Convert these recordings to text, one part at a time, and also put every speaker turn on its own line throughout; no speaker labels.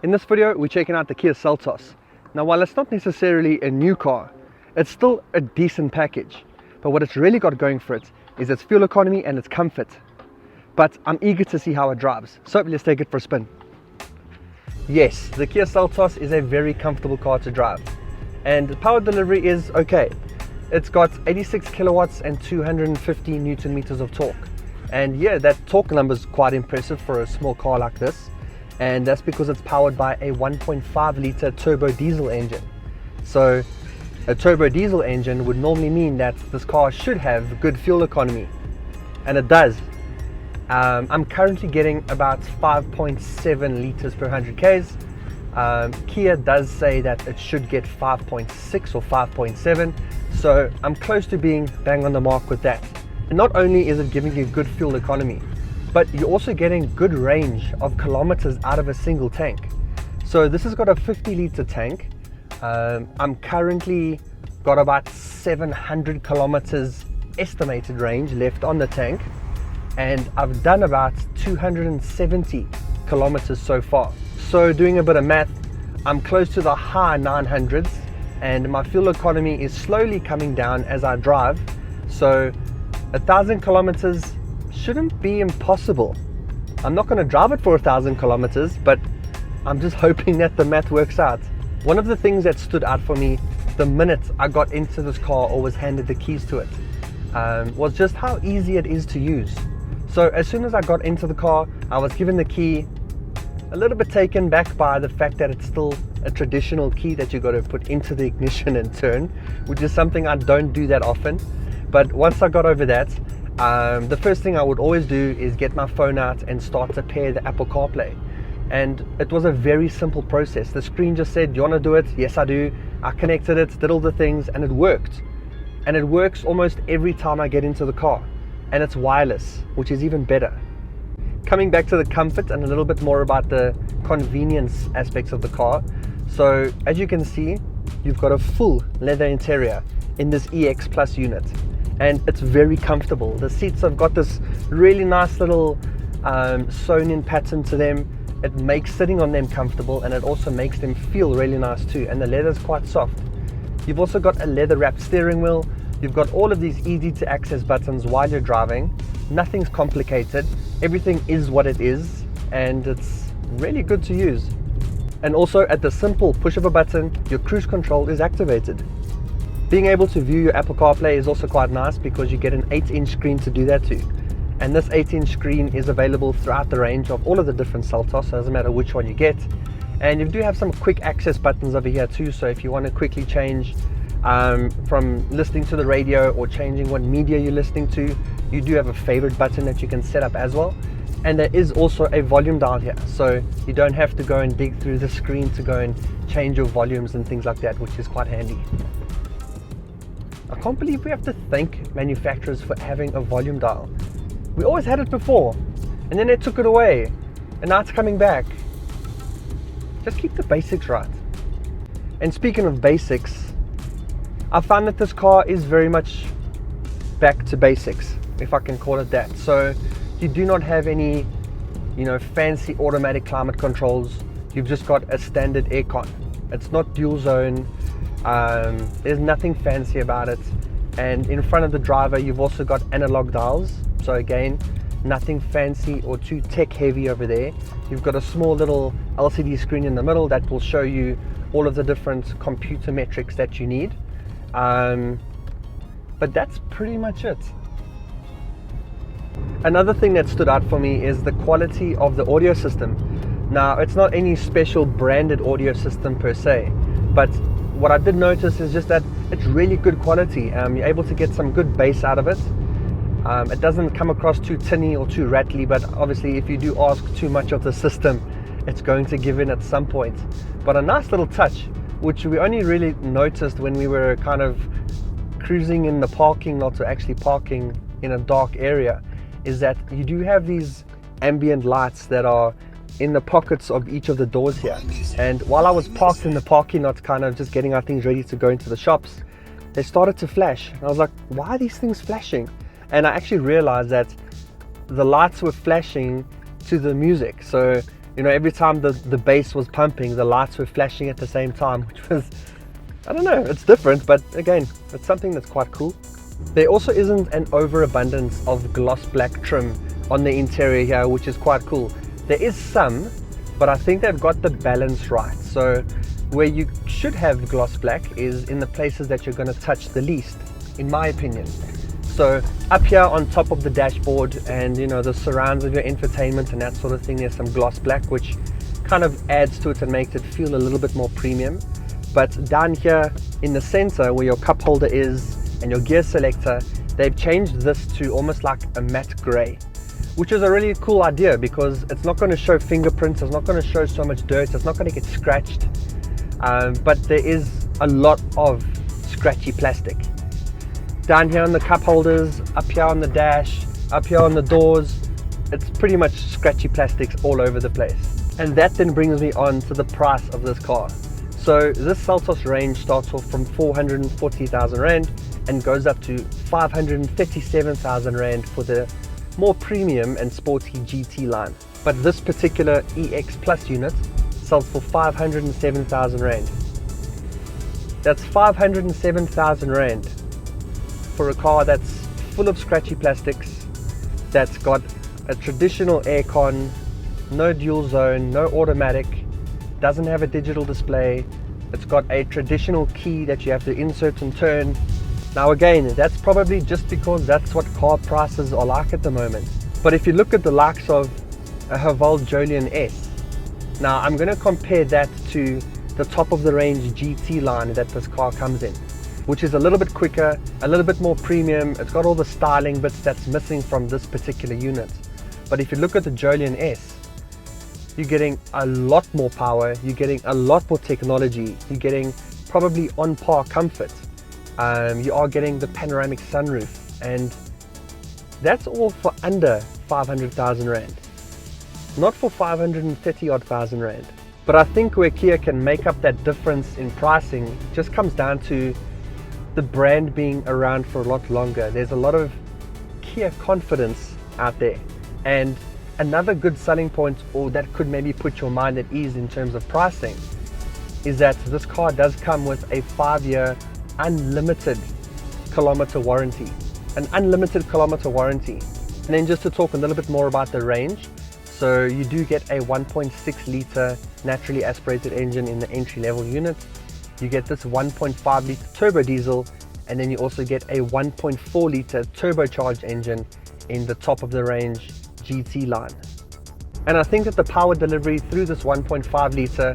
In this video, we're checking out the Kia Seltos. Now, while it's not necessarily a new car, it's still a decent package. But what it's really got going for it is its fuel economy and its comfort. But I'm eager to see how it drives, so let's take it for a spin. Yes, the Kia Seltos is a very comfortable car to drive, and the power delivery is okay. It's got 86 kilowatts and 250 Newton meters of torque. And yeah, that torque number is quite impressive for a small car like this. And that's because it's powered by a 1.5 litre turbo diesel engine. So a turbo diesel engine would normally mean that this car should have good fuel economy, and it does. I'm currently getting about 5.7 litres per 100 Ks. Kia does say that it should get 5.6 or 5.7, so I'm close to being bang on the mark with that. And not only is it giving you good fuel economy, but you're also getting good range of kilometers out of a single tank. So this has got a 50 litre tank. I'm currently got about 700 kilometers estimated range left on the tank, and I've done about 270 kilometers so far. So doing a bit of math, I'm close to the high 900s, and my fuel economy is slowly coming down as I drive. So 1,000 kilometers shouldn't be impossible. I'm not going to drive it for 1,000 kilometers, but I'm just hoping that the math works out. One of the things that stood out for me the minute I got into this car or was handed the keys to it was just how easy it is to use. So as soon as I got into the car, I was given the key, a little bit taken back by the fact that it's still a traditional key that you got to put into the ignition and turn, which is something I don't do that often. But once I got over that, the first thing I would always do is get my phone out and start to pair the Apple CarPlay. And it was a very simple process. The screen just said, "Do you want to do it?" Yes, I do. I connected it, did all the things, and it worked. And it works almost every time I get into the car. And it's wireless, which is even better. Coming back to the comfort and a little bit more about the convenience aspects of the car. So as you can see, you've got a full leather interior in this EX Plus unit. And it's very comfortable. The seats have got this really nice little sewn in pattern to them. It makes sitting on them comfortable, and it also makes them feel really nice too. And the leather is quite soft. You've also got a leather wrapped steering wheel. You've got all of these easy to access buttons while you're driving. Nothing's complicated. Everything is what it is, and it's really good to use. And also at the simple push of a button, your cruise control is activated. Being able to view your Apple CarPlay is also quite nice because you get an 8-inch screen to do that too. And this 8-inch screen is available throughout the range of all of the different Seltos, so it doesn't matter which one you get. And you do have some quick access buttons over here too, so if you want to quickly change from listening to the radio or changing what media you're listening to, you do have a favorite button that you can set up as well. And there is also a volume dial here, so you don't have to go and dig through the screen to go and change your volumes and things like that, which is quite handy. I can't believe we have to thank manufacturers for having a volume dial. We always had it before, and then they took it away, and now it's coming back. Just keep the basics right. And speaking of basics, I found that this car is very much back to basics, if I can call it that. So you do not have any, fancy automatic climate controls. You've just got a standard aircon. It's not dual zone. There's nothing fancy about it. And in front of the driver, you've also got analog dials. So again, nothing fancy or too tech heavy over there. You've got a small little LCD screen in the middle that will show you all of the different computer metrics that you need. But that's pretty much it. Another thing that stood out for me is the quality of the audio system. Now, it's not any special branded audio system per se, but what I did notice is just that it's really good quality. You're able to get some good bass out of it. It doesn't come across too tinny or too rattly, but obviously if you do ask too much of the system, it's going to give in at some point. But a nice little touch, which we only really noticed when we were kind of cruising in the parking lot or actually parking in a dark area, is that you do have these ambient lights that are in the pockets of each of the doors here. And while I was parked in the parking lot, kind of just getting our things ready to go into the shops, they started to flash. And I was like, why are these things flashing? And I actually realized that the lights were flashing to the music. So You know, every time the bass was pumping, the lights were flashing at the same time, which was, I don't know, it's different, but again, it's something that's quite cool. There also isn't an overabundance of gloss black trim on the interior here, which is quite cool. There is some, but I think they've got the balance right. So where you should have gloss black is in the places that you're going to touch the least, in my opinion. So up here on top of the dashboard and, you know, the surrounds of your infotainment and that sort of thing, there's some gloss black, which kind of adds to it and makes it feel a little bit more premium. But down here in the center where your cup holder is and your gear selector, they've changed this to almost like a matte gray, which is a really cool idea because it's not going to show fingerprints, it's not going to show so much dirt, it's not going to get scratched, but there is a lot of scratchy plastic. Down here on the cup holders, up here on the dash, up here on the doors, it's pretty much scratchy plastics all over the place. And that then brings me on to the price of this car. So this Seltos range starts off from 440,000 Rand and goes up to 537,000 Rand for the more premium and sporty GT line. But this particular EX Plus unit sells for 507,000 Rand. That's 507,000 Rand for a car that's full of scratchy plastics, that's got a traditional aircon, no dual zone, no automatic, doesn't have a digital display, it's got a traditional key that you have to insert and turn. Now again, that's probably just because that's what car prices are like at the moment. But if you look at the likes of a Haval Jolion S, now I'm going to compare that to the top of the range GT line that this car comes in, which is a little bit quicker, a little bit more premium. It's got all the styling bits that's missing from this particular unit. But if you look at the Jolion S, you're getting a lot more power, you're getting a lot more technology, you're getting probably on par comfort. You are getting the panoramic sunroof, and that's all for under 500,000 Rand, not for 530 odd thousand Rand. But I think where Kia can make up that difference in pricing just comes down to the brand being around for a lot longer. There's a lot of Kia confidence out there, and another good selling point, or that could maybe put your mind at ease in terms of pricing, is that this car does come with a 5-year unlimited kilometer warranty. An unlimited kilometer warranty. And then just to talk a little bit more about the range, so you do get a 1.6 litre naturally aspirated engine in the entry level unit. You get this 1.5 litre turbo diesel, and then you also get a 1.4 litre turbocharged engine in the top of the range GT line. And I think that the power delivery through this 1.5 litre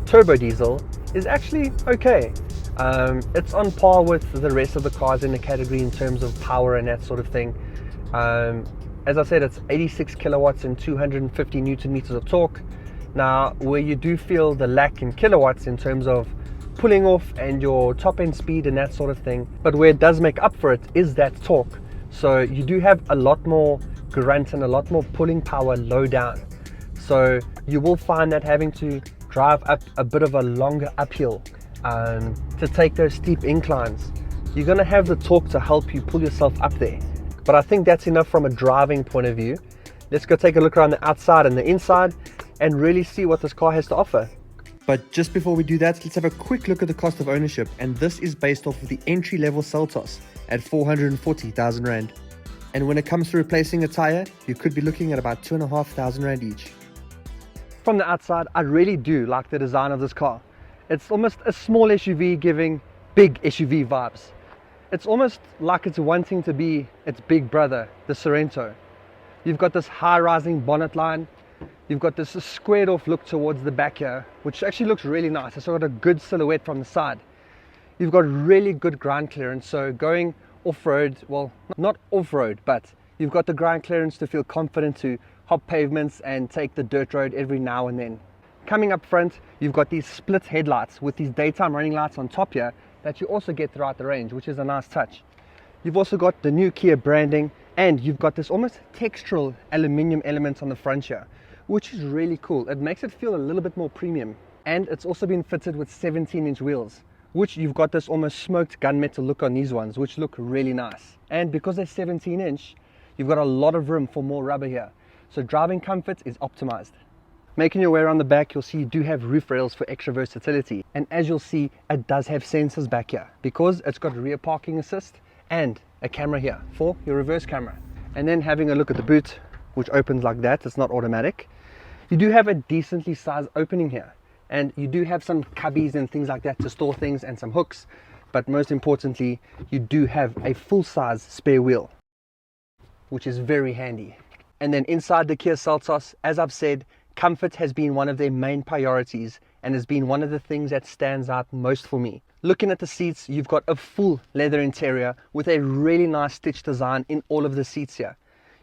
turbo diesel is actually okay. It's on par with the rest of the cars in the category in terms of power and that sort of thing. As I said, it's 86 kilowatts and 250 newton meters of torque. Now, where you do feel the lack in kilowatts in terms of pulling off and your top end speed and that sort of thing, but where it does make up for it is that torque. So you do have a lot more grunt and a lot more pulling power low down. So you will find that having to drive up a bit of a longer uphill to take those steep inclines, you're going to have the torque to help you pull yourself up there. But I think that's enough from a driving point of view. Let's go take a look around the outside and the inside and really see what this car has to offer. But just before we do that, let's have a quick look at the cost of ownership, and this is based off of the entry-level Seltos at 440,000 Rand. And when it comes to replacing a tire, you could be looking at about 2,500 Rand each. From the outside, I really do like the design of this car. It's almost a small SUV giving big SUV vibes. It's almost like it's wanting to be its big brother, the Sorento. You've got this high-rising bonnet line. You've got this squared off look towards the back here, which actually looks really nice. It's got a good silhouette from the side. You've got really good ground clearance, so going off-road, well, not off-road, but you've got the ground clearance to feel confident to hop pavements and take the dirt road every now and then. Coming up front, you've got these split headlights with these daytime running lights on top here that you also get throughout the range, which is a nice touch. You've also got the new Kia branding, and you've got this almost textural aluminium element on the front here, which is really cool. It makes it feel a little bit more premium. And it's also been fitted with 17-inch wheels, which you've got this almost smoked gunmetal look on these ones, which look really nice. And because they're 17-inch, you've got a lot of room for more rubber here. So driving comfort is optimized. Making your way around the back, you'll see you do have roof rails for extra versatility. And as you'll see, it does have sensors back here because it's got rear parking assist and a camera here for your reverse camera. And then having a look at the boot, which opens like that, it's not automatic. You do have a decently sized opening here. And you do have some cubbies and things like that to store things and some hooks. But most importantly, you do have a full-size spare wheel, which is very handy. And then inside the Kia Seltos, as I've said, comfort has been one of their main priorities and has been one of the things that stands out most for me. Looking at the seats, you've got a full leather interior with a really nice stitch design in all of the seats here.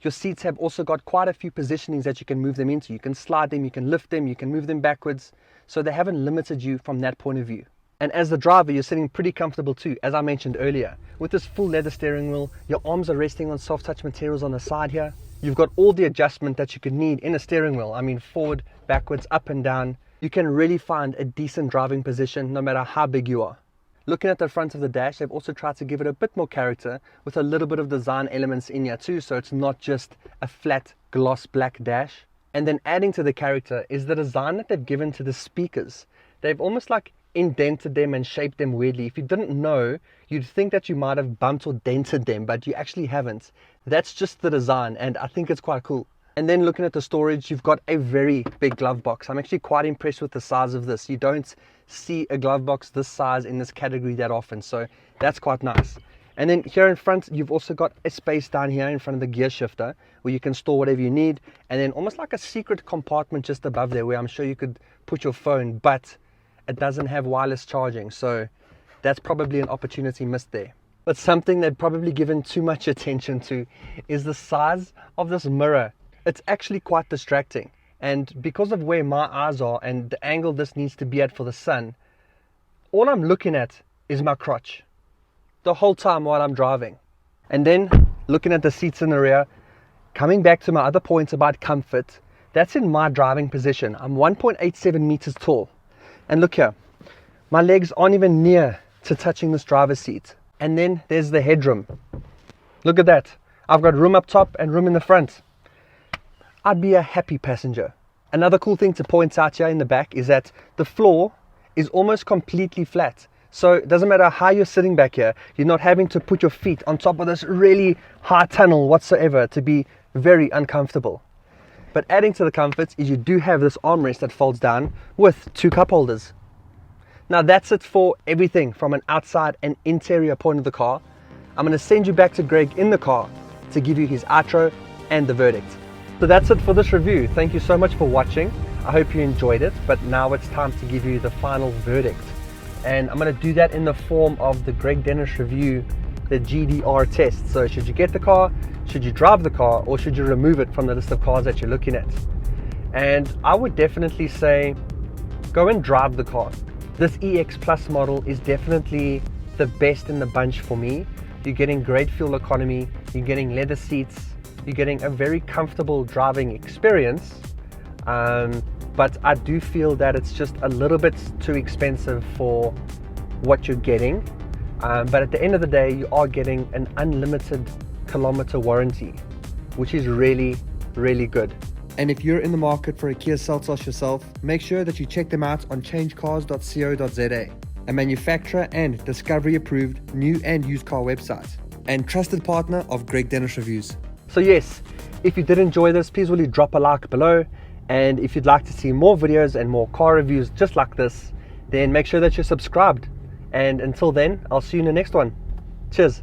Your seats have also got quite a few positionings that you can move them into. You can slide them, you can lift them, you can move them backwards. So they haven't limited you from that point of view. And as the driver, you're sitting pretty comfortable too, as I mentioned earlier. With this full leather steering wheel, your arms are resting on soft touch materials on the side here. You've got all the adjustment that you could need in a steering wheel. I mean, forward, backwards, up and down. You can really find a decent driving position no matter how big you are. Looking at the front of the dash, they've also tried to give it a bit more character with a little bit of design elements in here too, so it's not just a flat gloss black dash. And then adding to the character is the design that they've given to the speakers. They've almost like indented them and shaped them weirdly. If you didn't know, you'd think that you might have bumped or dented them, but you actually haven't. That's just the design, and I think it's quite cool. And then looking at the storage, you've got a very big glove box. I'm actually quite impressed with the size of this. You don't see a glove box this size in this category that often, so that's quite nice. And then here in front, you've also got a space down here in front of the gear shifter where you can store whatever you need, and then almost like a secret compartment just above there where I'm sure you could put your phone, but it doesn't have wireless charging, so that's probably an opportunity missed there. But something they've probably given too much attention to is the size of this mirror. It's actually quite distracting, and because of where my eyes are and the angle this needs to be at for the sun, all I'm looking at is my crotch the whole time while I'm driving. And then looking at the seats in the rear, coming back to my other points about comfort, that's in my driving position. I'm 1.87 meters tall. And look here, my legs aren't even near to touching this driver's seat. And then there's the headroom. Look at that. I've got room up top and room in the front. I'd be a happy passenger. Another cool thing to point out here in the back is that the floor is almost completely flat. So it doesn't matter how you're sitting back here, you're not having to put your feet on top of this really high tunnel whatsoever to be very uncomfortable. But adding to the comforts is you do have this armrest that folds down with 2 cup holders. Now that's it for everything from an outside and interior point of the car. I'm going to send you back to Greg in the car to give you his outro and the verdict. So that's it for this review. Thank you so much for watching. I hope you enjoyed it, but now it's time to give you the final verdict. And I'm going to do that in the form of the Greg Dennis review, the GDR test. So should you get the car, should you drive the car, or should you remove it from the list of cars that you're looking at? And I would definitely say go and drive the car. This EX Plus model is definitely the best in the bunch for me. You're getting great fuel economy, you're getting leather seats, you're getting a very comfortable driving experience, but I do feel that it's just a little bit too expensive for what you're getting. But at the end of the day, you are getting an unlimited kilometer warranty, which is really, really good. And if you're in the market for a Kia Seltos yourself, make sure that you check them out on changecars.co.za, a manufacturer and Discovery approved new and used car website and trusted partner of Greg Dennis Reviews. So yes, if you did enjoy this, please will you drop a like below, and if you'd like to see more videos and more car reviews just like this, then make sure that you're subscribed. And until then, I'll see you in the next one. Cheers.